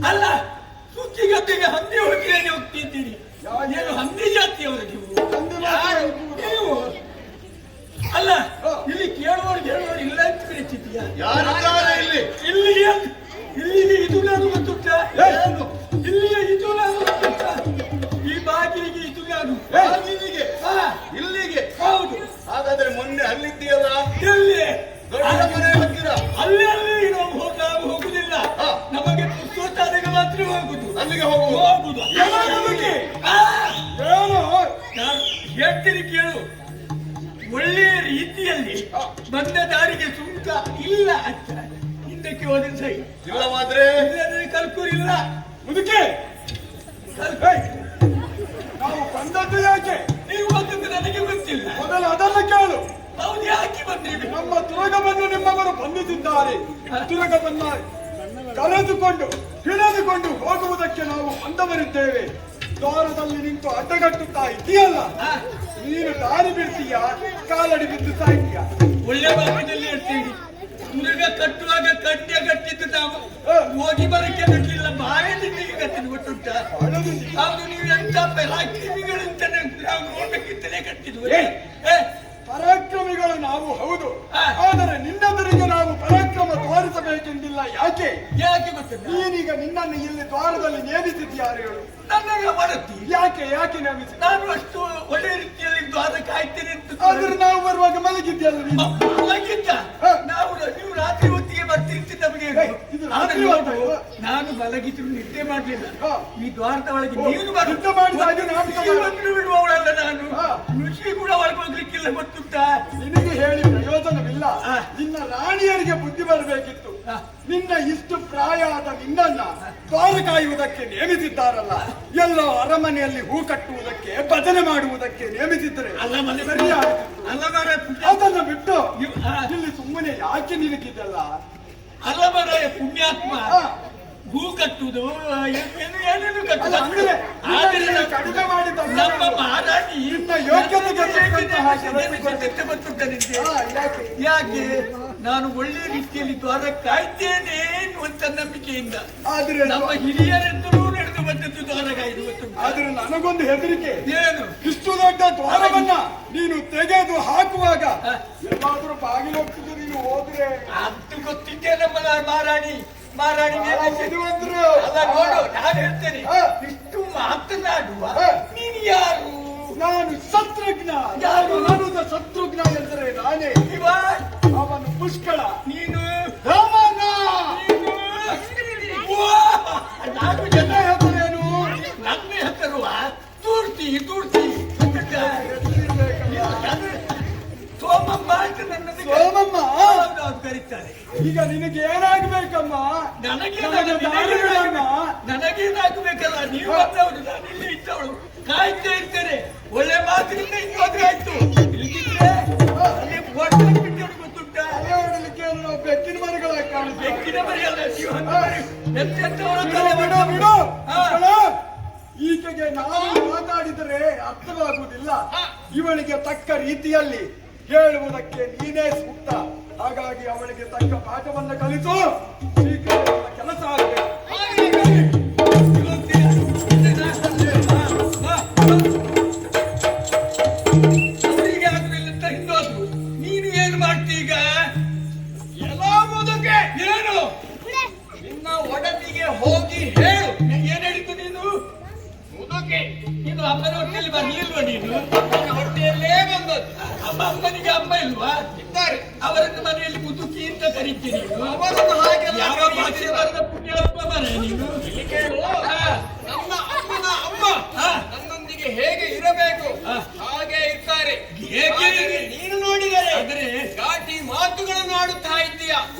ಅಲ್ಲ, ಸುಗ್ಗಿಗದ್ದೆಗೆ ಹಂದಿ ಹುಡುಗಿಯಲ್ಲಿ ಹೋಗ್ತಿದ್ದೀರಿ. ಏನು ಹಂದಿ ಜಾತಿಯವರು ನೀವು? ಅಲ್ಲ, ಇಲ್ಲಿ ಕೇಳುವವ್ರಿಗೆ ಇಲ್ಲ ಅಂತ ಕರೀತಿದ್ಯಾ? ಇಲ್ಲಿಗೆ ಇದು ನಾನು ಗೊತ್ತುಂಟ, ಇಲ್ಲಿಗೆ ಇದು ನಾನು ಗೊತ್ತುಂಟ, ಈ ಬಾಗಿಲಿಗೆ ಇದು ನಾನು ಇಲ್ಲಿಗೆ. ಹೌದು. ಹಾಗಾದ್ರೆ ಮೊನ್ನೆ ಅಲ್ಲಿದ್ದೀಯಲ್ಲ, ಎಲ್ಲಿ? ಅಲ್ಲಿ ನಾವು ಹೋಗುದಿಲ್ಲ. ನಮಗೆ ಪುಸ್ತಕ ಮಾತ್ರ ಹೋಗುದು. ಅಲ್ಲಿಗೆ ಹೋಗುದು. ಹೇಳ್ತೀನಿ ಕೇಳು. ಒಳ್ಳೆಯ ರೀತಿಯಲ್ಲಿ ಬಂದ ದಾರಿಗೆ ಸುಂಕ ಇಲ್ಲ ಅಂತ ಹಿಂದಕ್ಕೆ ಹೋದ್ರೆ ಸರಿ. ಇಲ್ಲವಾದ್ರೆ ಕಲ್ಕೂರಿಲ್ಲ. ಮುದುಕೆ ನಾವು ಬಂದದ್ದು ಯಾಕೆ? ನೀವು ಬಂದದ್ದು ನನಗೆ ಗೊತ್ತಿಲ್ಲ. ಮೊದಲು ಅದನ್ನು ಕೇಳು. ಹೌದು, ಯಾಕೆ ಬಂದ್ರಿ? ನಮ್ಮ ತುರಗವನ್ನು ನಿಮ್ಮವರು ಬಂಧಿಸಿದ್ದಾರೆ. ತುರಗವನ್ನ ಕರೆದುಕೊಂಡು ಹಿಡಿದುಕೊಂಡು ಹೋಗುವುದಕ್ಕೆ ನಾವು ಬಂದವರಿದ್ದೇವೆ. ದ್ವಾರದಲ್ಲಿ ನಿಂತು ಅಡ್ಡಗಟ್ಟುತ್ತಾ ಇದೆಯಲ್ಲ, ನೀನು ದಾರಿ ಬಿಡ್ತೀಯ, ಕಾಲಡಿ ಬಿದ್ದು ಸಾಯ್ತೀಯ. ಒಳ್ಳೆ ಭಾಗದಲ್ಲಿ ಹೇಳ್ತೀವಿ. ತುರಗ ಕಟ್ಟುವಾಗ ಕಟ್ಟೆ ಕಟ್ಟಿದ್ದು ನಾವು ಹೋಗಿ ಬರಕ್ಕೆ ಕಟ್ಟಲಿಲ್ಲ, ಬಾಳೆ ತಿಂಡಿಗೆ ಕಟ್ಟಿದ್ದು ಗೊತ್ತುಂಟ. ಹೌದು, ನೀವು ಎಂತ ಪರಾಕ್ರಮಿಗಳಂತ ನಾವು ನೋಡ್ಬೇಕಿತ್ತಲೇ ಕಟ್ಟಿದ್ವಿ. ಪರಾಕ್ರಮಿಗಳು ನಾವು ಹೌದು, ಆದರೆ ನಿನ್ನೆದುರಿಗೆ ನಾವು ಪರಾಕ್ರಮ ತೋರಿಸಬೇಕೆಂದಿಲ್ಲ. ಯಾಕೆ ಗೊತ್ತಿಲ್ಲ? ನೀನೀಗ ನಿನ್ನನ್ನು ಇಲ್ಲಿ ದ್ವಾರದಲ್ಲಿ ನೇಮಿಸಿದ್ಯಾರು ಹೇಳು? ನನ್ನನ್ನು ಮಾಡುತ್ತಿ. ಯಾಕೆ ನೇಮಿಸಿ? ನಾನು ಅಷ್ಟು ಒಳ್ಳೆ ರೀತಿಯಲ್ಲಿ ದ್ವಾರ ಕಾಯ್ತೇನೆ ಅಂತ. ಆದ್ರೆ ನಾವು ಬರುವಾಗ ಮಲಗಿದ್ಯಲ್ಲ ನೀನು? ಮಲಗಿದ್ದ ನೀವು ರಾತ್ರಿ ಹೊತ್ತಿಗೆ ಬರ್ತಿರ್ತಿ ನಮಗೆ. ನಾನು ಮಲಗಿದ್ರು ನಿದ್ದೆ ಮಾಡ್ಲಿಲ್ಲ. ಈ ದ್ವಾರದ ಒಳಗೆ ನೀನು ಬಿಡುವವಳಲ್ಲ ನಾನು. ಋಷಿ ಕೂಡ ಒಳಗೆ ಹೋಗ್ಲಿಕ್ಕಿಲ್ಲ, ಗೊತ್ತುಂಟ? ನಿನಗೆ ಹೇಳಿ ಪ್ರಯೋಜನವಿಲ್ಲ. ನಿನ್ನ ರಾಣಿಯರಿಗೆ ಬುದ್ಧಿ ಬರಬೇಕಿತ್ತು. ನಿನ್ನ ಇಷ್ಟು ಪ್ರಾಯ ಆದ ನಿನ್ನನ್ನ ದ್ವಾರ ಕಾಯುವುದಕ್ಕೆ ನೇಮಿಸಿದ್ದಾರಲ್ಲ, ಎಲ್ಲೋ ಅರಮನೆಯಲ್ಲಿ ಹೂ ಕಟ್ಟುವುದಕ್ಕೆ ಭಜನೆ ಮಾಡುವುದಕ್ಕೆ ನೇಮಿಸಿದ್ರೆ ಅದನ್ನು ಬಿಟ್ಟು ಇಲ್ಲಿ ಸುಮ್ಮನೆ ಯಾಕೆ ನಿನಗಿದ್ದಲ್ಲ? ಅಲ್ಲಮರಾಯ ಪುಣ್ಯಾತ್ಮ ಹೂ ಕಟ್ಟುವುದು ಏನೇನು ಕಟ್ಟುವುದು. ಕಡಿಮೆ ಮಾಡಿ ನಮ್ಮ ಮಹಾರಾಣಿ ಯಾಕೆ ನಾನು ಒಳ್ಳೆ ರೀತಿಯಲ್ಲಿ ದ್ವಾರ ಕಾಯ್ತೇನೆ ಎನ್ನುವಂತ ನಂಬಿಕೆಯಿಂದ ಆದ್ರೆ ನಮ್ಮ ಹಿರಿಯರೆಂದರೂ ನಡೆದು ಬಂದದ್ದು ದ್ವಾರ ಕಾಯ್ದು. ಆದ್ರೆ ನನಗೊಂದು ಹೆದರಿಕೆ. ಏನು? ಇಷ್ಟು ದೊಡ್ಡ ದ್ವಾರವನ್ನ ನೀನು ತೆಗೆದು ಹಾಕುವಾಗ ಎಲ್ಲಾದ್ರೂ ಬಾಗಿಲು ಹೋಗ್ತಿದ್ದು ನೀನು ಹೋದ್ರೆ ಅದು ಗೊತ್ತಿದ್ದೆ ನಮ್ಮ ಮಹಾರಾಣಿ. ಅಲ್ಲ ನೋಡು, ನಾನು ಹೇಳ್ತೇನೆ, ಇಷ್ಟು ಮಾತನಾಡುವ ನೀನು ಯಾರು? ನಾನು ಶತ್ರುಘ್ನ. ಯಾರು? ನಾನು ಶತ್ರುಘ್ನ ಎಂದರೆ ನಾನೇ. ಅವನು ಪುಷ್ಕಳ, ನೀನು ರಾಮನ. ನಾನು ಜನ ಹೆಸರೇನು? ನನ್ನ ಹೆಸರು ತೂರ್ತಿ. ಸೋಮಮ್ಮ ಅಂತ ನನ್ನದು. ಸೋಮಮ್ಮ ಕರೀತಾರೆ. ಈಗ ನಿನಗೆ ಏನಾಗಬೇಕಮ್ಮ? ನನಗೇನಾಗಬೇಕಲ್ಲ? ನೀವು ಬಂದವರು, ನಾನು ಇಲ್ಲಿ ಇದ್ದವಳು, ಕಾಯ್ತಾ ಇರ್ತೇನೆ. ಒಳ್ಳೆ ಮಾತಿನಿಂದ ಇನ್ನೊಂದು ಆಯ್ತು. ಇಲ್ಲಿದ್ರೆ ಅಲ್ಲಿ ಬಿಟ್ಟವರು ಗೊತ್ತುಂಟ? ಹೊಡಲಿಕ್ಕೆ ನಾವು ಬೆಕ್ಕಿನ ಮರಿಗಳಾಗಿ ಕಾಣುತ್ತೆ. ಬೆಕ್ಕಿನ ಮರಿಯಲ್ಲ, ಈಕೆಗೆ ನಾವು ಮಾತಾಡಿದರೆ ಅರ್ಥವಾಗುವುದಿಲ್ಲ. ಇವಳಿಗೆ ತಕ್ಕ ರೀತಿಯಲ್ಲಿ ಹೇಳುವುದಕ್ಕೆ ನೀನೇ ಸೂಕ್ತ. ಹಾಗಾಗಿ ಅವಳಿಗೆ ತಕ್ಕ ಪಾಠವನ್ನು ಕಲಿತು ಶೀಘ್ರ ಕೆಲಸ ಆಗಬೇಕು. ಅವರಿಗೆ ಆಗಲಿಲ್ಲ ಅಂತ ಹಿಂದೋದ್ರು. ನೀನು ಏನು ಮಾಡ್ತೀಗ? ಎಲ್ಲ ಮುದುಕೆ ಏನು? ನಿನ್ನ ಒಡತಿಗೆ ಹೋಗಿ ಹೇಳು. ಏನ್ ಹೇಳಿದ್ದು ನೀನು? ಮುದುಕೆ ನೀನು ಅಮ್ಮನ ಹೊಟ್ಟೆಯಲ್ಲಿ ಬರ್ಲಿಲ್ವಾ? ನೀನು ಅಮ್ಮನ ಹೊಟ್ಟೆಯಲ್ಲೇ ಬಂದದ್ದು. ಅಮ್ಮನಿಗೆ ಅಮ್ಮ ಇಲ್ವಾ? ಇದ್ದಾರೆ. ಅವರನ್ನು ಮನೆಯಲ್ಲಿ ಮುದುಕಿ ಅಂತ ಕರಿತೀನಿ. ಅವರನ್ನು ಹಾಗೆಲ್ಲ ಪುಣ್ಯಾತ್ಮ ಮನೆ ನೀನು. ನನ್ನ ಅಮ್ಮನ ಅಮ್ಮ ನನ್ನೊಂದಿಗೆ ಹೇಗೆ ಇರಬೇಕು ಹಾಗೆ ಇರ್ತಾರೆ. ನೀನು ನೋಡಿದರೆ ಆದ್ರೆ ಘಾಟಿ ಮಾತುಗಳನ್ನು ಆಡುತ್ತಾ ಇದ್ದೀಯ,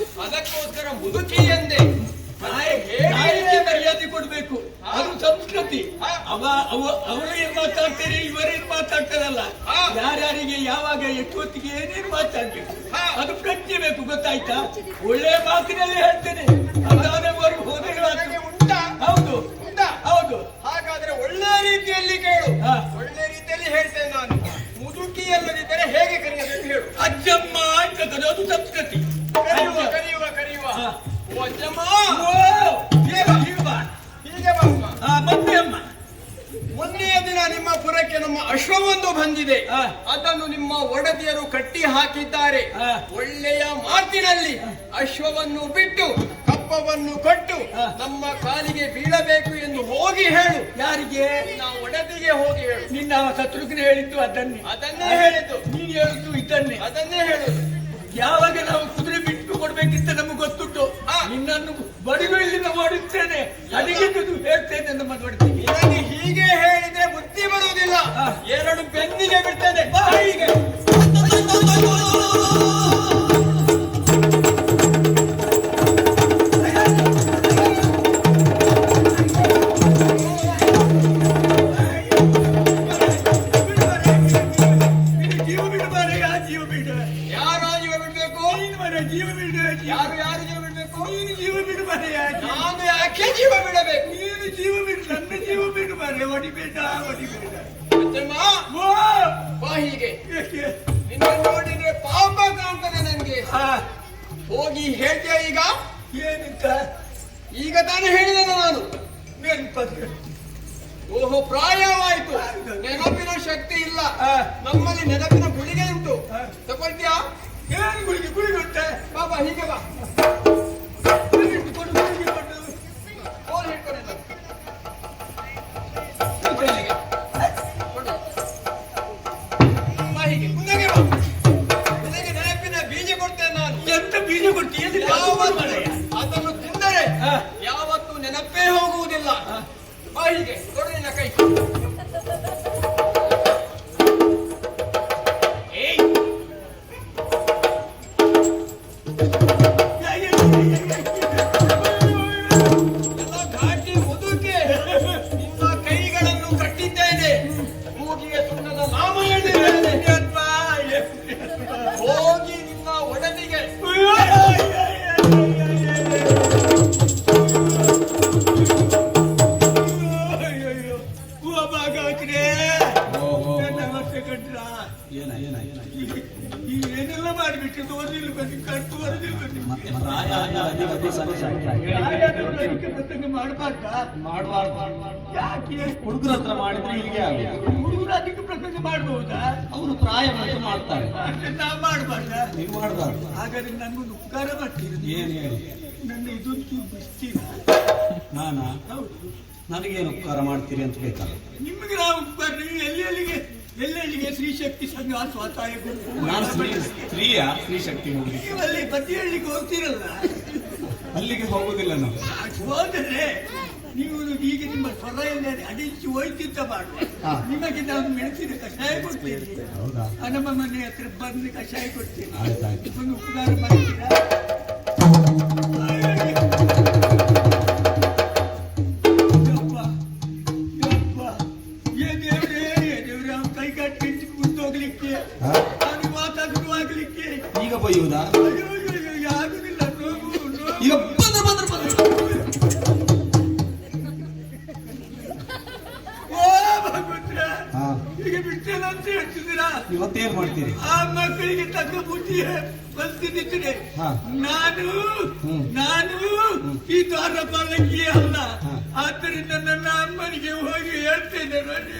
ಅದಕ್ಕೋಸ್ಕರ ಮುದುಕಿ ಎಂದೆ. ಮರ್ಯಾದೆ ಕೊಡ್ಬೇಕು, ಅದು ಸಂಸ್ಕೃತಿ. ಅವರು ಏನ್ ಮಾತಾಡ್ತಾರೆ, ಇವರೇನ್ ಮಾತಾಡ್ತಾರಲ್ಲ, ಯಾರ್ಯಾರಿಗೆ ಯಾವಾಗ ಎಷ್ಟೊತ್ತಿಗೆ ಏನೇನು ಮಾತಾಡ್ಬೇಕು ಅದು ಪ್ರಜ್ಞೆ ಬೇಕು, ಗೊತ್ತಾಯ್ತಾ? ಒಳ್ಳೆ ಮಾತಿನಲ್ಲಿ ಹೇಳ್ತೇನೆ. ಅದಾದವರೆಗೂ ಹೋದೆಗಳಾಗ್ತದೆ. ಹೌದು ಹೌದು. ಹಾಗಾದ್ರೆ ಒಳ್ಳೆ ರೀತಿಯಲ್ಲಿ ಕೇಳು. ಒಳ್ಳೆ ರೀತಿಯಲ್ಲಿ ಹೇಳ್ತೇನೆ ನಾನು. ಮುದುಕಿ ಅಲ್ಲದಿದ್ದರೆ ಹೇಗೆ ಕರೆಯಬೇಕು ಹೇಳು? ಅಜ್ಜಮ್ಮ ಅಂತ ಕರೆಯೋದು ಸಂಸ್ಕೃತಿ. ಕರೆಯುವ ಅಜ್ಜಮ್ಮ ನಮ್ಮ ಅಶ್ವವೊಂದು ಬಂದಿದೆ. ಹಾ. ಅದನ್ನು ನಿಮ್ಮ ಒಡತಿಯರು ಕಟ್ಟಿ ಹಾಕಿದ್ದಾರೆ. ಹಾ. ಒಳ್ಳೆಯ ಮಾತಿನಲ್ಲಿ ಅಶ್ವವನ್ನು ಬಿಟ್ಟು ಕಪ್ಪವನ್ನು ಕೊಟ್ಟು ಹಾ. ನಮ್ಮ ಕಾಲಿಗೆ ಬೀಳಬೇಕು ಎಂದು ಹೋಗಿ ಹೇಳು. ಯಾರಿಗೆ? ನಾವು ಒಡತಿಗೆ ಹೋಗಿ ಹೇಳು. ನಿನ್ನ ಶತ್ರುಘ್ನ ಹೇಳಿದ್ದು ಅದನ್ನೇ ಹೇಳಿದ್ದು. ನೀನು ಹೇಳುದು ಇದನ್ನೇ. ಅದನ್ನೇ ಹೇಳುದು. ಯಾವಾಗ ನಾವು ಕುದುರೆ ಬಿಟ್ಟು ಕೊಡ್ಬೇಕಿಂತ ನಮಗೆ ಗೊತ್ತುಂಟು. ನಿನ್ನನ್ನು ಬಡಿದು ಇಲ್ಲಿಂದ ಮಾಡುತ್ತೇನೆ, ಅಡಿಗಿದ್ದು ಹೇಳ್ತೇನೆ ನಮ್ಮ ದೊಡ್ಡತಿಗೆ. ನಿನಗೆ ಹೀಗೆ ಹೇಳಿದ್ರೆ ಬುದ್ಧಿ ಬರುವುದಿಲ್ಲ. ಎರಡು ಬೆನ್ನಿಗೆ ಬಿಡ್ತೇನೆ. ಬಾ ಹೀಗೆ. ಜೀವ ಬಿಡಬಾರೆ, ಜೀವ ಬಿಡ. ಯಾರು ಜೀವ ಬಿಡ್ಬೇಕು? ನೀನು ಮರ ಜೀವ ಬಿಡ. ಯಾರು ಯಾರು ಜೀವ ಬಿಡ್ಬೇಕು? ನೀನು ಜೀವ ಬಿಡಬಾರೆ. ನಾನು ಯಾಕೆ ಜೀವ ಬಿಡಬೇಕು? ನೀನು ಜೀವ ಬಿಡು, ನನ್ನ ಜೀವ ಬಿಡಬಾರೆ. ಹೊಡಿಬೇಡ, ಹೊಡಿಬೇಡ. ಅಚ್ಚಮ್ಮ, ಓ ಬಾ ಹೀಗೆ. ಏಕೆ? ನಿನ್ನ ನೋಡಿದ್ರೆ ಪಾಪ ಕಾಣ್ತದೆ ನನಗೆ. ಆ, ಹೋಗಿ ಹೇಳ್ತೀಯ ಈಗ? ಏನಂತ ಈಗ ತಾನೇ ಹೇಳಿದೆ ನಾನು. ನೆನಪದ. ಓಹೋ, ಪ್ರಾಯವಾಯ್ತು, ನೆನಪಿನ ಶಕ್ತಿ ಇಲ್ಲ. ಆ. ನಮ್ಮಲ್ಲಿ ನೆನಪಿನ ಗುಳಿಗೆ ಉಂಟು. ಆ. ತಗೊಳ್ತೀಯಾ? ಏನು ಗುಳಿಗೆ ಉಂಟೆ? ಬಾಬಾ ಹೀಗೆ ಬಾ. ಗುಳಿಗೆ ಕೊಡು, ಗುಳಿಗೆ ಕೊಡು. ಫೋನ್ ಹಿಡ್ಕೊಂಡಿದ್ದ. ಕೊಡು ಹೀಗೆ. ಕೊಡು. ಬಾ ಹೀಗೆ, ಮುಂದಕ್ಕೆ ಬಾ. ನಿನಗೆ ನೆನಪಿನ ಬೀಜ ಕೊಡ್ತೇನೆ ನಾನು. ಎಂತ ಬೀಜ ಕೊಡ್ತೀಯ? ಅದನ್ನು ತಿಂದರೆ ಆ. ಯಾವತ್ತೂ ನೆನಪೇ ಹೋಗುವುದಿಲ್ಲ. ಆ. ಬಾ ಹೀಗೆ, ಕೊಡು ನಿನ್ನ ಕೈ. ಏಯ್, ಎಲ್ಲ ಘಾಟಿ ಮುದುಕೆ. ನಿನ್ನ ಕೈಗಳನ್ನು ಕಟ್ಟಿದ್ದೇನೆ. ಮೂಗಿಗೆ ಸುಣ್ಣದ ನಾಮ ಹೇಳಿದ್ದೇನೆ. ಹೋಗಿ ನಿನ್ನ ಒಡತಿಗೆ. ಏನೆಲ್ಲ ಮಾಡಿಬಿಟ್ಟು ಓದಿಲ್ಲ ಬನ್ನಿ, ಕಟ್ಟು ವರದಿಲ್ಲ ಬನ್ನಿ. ಮಾಡಬಾರ್ದ? ಯಾಕೆ? ಹುಡುಗರ ಹತ್ರ ಮಾಡಿದ್ರೆ ಹೀಗೆ ಆಗುತ್ತೆ. ಹುಡುಗರು ಅದಕ್ಕೆ ಪ್ರಸಂಗ ಮಾಡಬಹುದಾ? ಅವರು ಪ್ರಾಯ ಬಂದು ಮಾಡ್ತಾರೆ, ನಾ ಮಾಡಬಾರ್ದ? ನೀವು ಮಾಡಬಾರ್ದು. ಹಾಗಾದ್ರೆ ನನ್ಗೊಂದು ಉಪಕಾರ ಮಾಡ್ತೀರಿ? ಏನ್ ಹೇಳಿ? ನನ್ನ ಇದೊಂದು ಬಿಸ್ತೀರ. ನಾನಾ? ಹೌದು. ನನಗೇನು ಉಪಕಾರ ಮಾಡ್ತೀರಿ ಅಂತ ಬೇಕಲ್ಲ. ನಿಮಗೆ ನಾವು ಉಪಕಾರ, ನೀವು ಎಲ್ಲೆಲ್ಲಿಗೆ ಸ್ತ್ರೀ ಶಕ್ತಿ ಸಂಘ ಸ್ವಸಹಾಯ ಗುಂಪು ನಾನು ಸ್ತ್ರೀಯ ಸ್ತ್ರೀ ಶಕ್ತಿ ಹೋಗಿ ನೀವಲ್ಲಿ ಬದಿ ಹಳ್ಳಿಗೆ ಹೋಗ್ತೀರಲ್ಲ, ಅಲ್ಲಿಗೆ ಹೋಗುದಿಲ್ಲ ನಾವು. ಹೋದರೆ ನೀವು ಈಗ ನಿಮ್ಮ ಸ್ವರ ಎಲ್ಲ ಅಡಿಸಿ ಹೋಯ್ತಿದ್ದ ಮಾಡುವ. ಹಾ. ನಿಮಗೆ ನಾನು ಮೆಣಸಿನ ಕಷಾಯ ಕೊಡ್ತೀನಿ. ಹೌದಾ? ನಮ್ಮ ಮನೆ ಹತ್ರ ಬಂದು ಕಷಾಯ ಕೊಡ್ತೀನಿ. ಆಯ್ತಾಯ್ತು. ಒಂದು ಉಪಕಾರ ಮಾಡ್ತೀರಾ? ಯಪ್ಪ, ಯಪ್ಪ, ಏ ದೇವ್ರೇ, ದೇವ್ರೇ, ಅವ್ನ ಕೈ ಕಟ್ಟಿ ಮುಂದೋಗ್ಲಿಕ್ಕೆ, ಹಾ? ಅವ್ನಿಗೆ ಮಾತಾಡುವಾಗ್ಲಿಕ್ಕೆ. ಈಗ ಬೈಯುವುದಾ? ಅಯ್ಯೋ ಅಯ್ಯೋ ಅಯ್ಯೋ, ಆಗುದಿಲ್ಲ, ನೋವು ನೋವು. ಈಗ ಬಂದ್ರೆ ಬಂದ್ರೆ ಬಂದ್ರೆ ಓ ಭಗವಂತ, ಹಾ. ಈಗ ಬಿಡ್ತೇನೆ ಅಂತ ಹೇಳ್ತಿದ್ದೀರಾ? ಇವತ್ತೇನ್ ಮಾಡ್ತೀರಿ? ಆ ಮಕ್ಕಳಿಗೆ ತಕ್ಕ ಬುದ್ಧಿ ಬಂದಿದ್ದರೆ ಹಾ. ನಾನು ಹ್ಮ್. ಈ ದ್ವಾರಪಾಲಕಿ ಅಲ್ಲ. ಹಾ. ಆದ್ದರಿಂದ ನನ್ನ ಅಮ್ಮನಿಗೆ ಹೋಗಿ ಹೇಳ್ತೇನೆ ನೋಡಿ.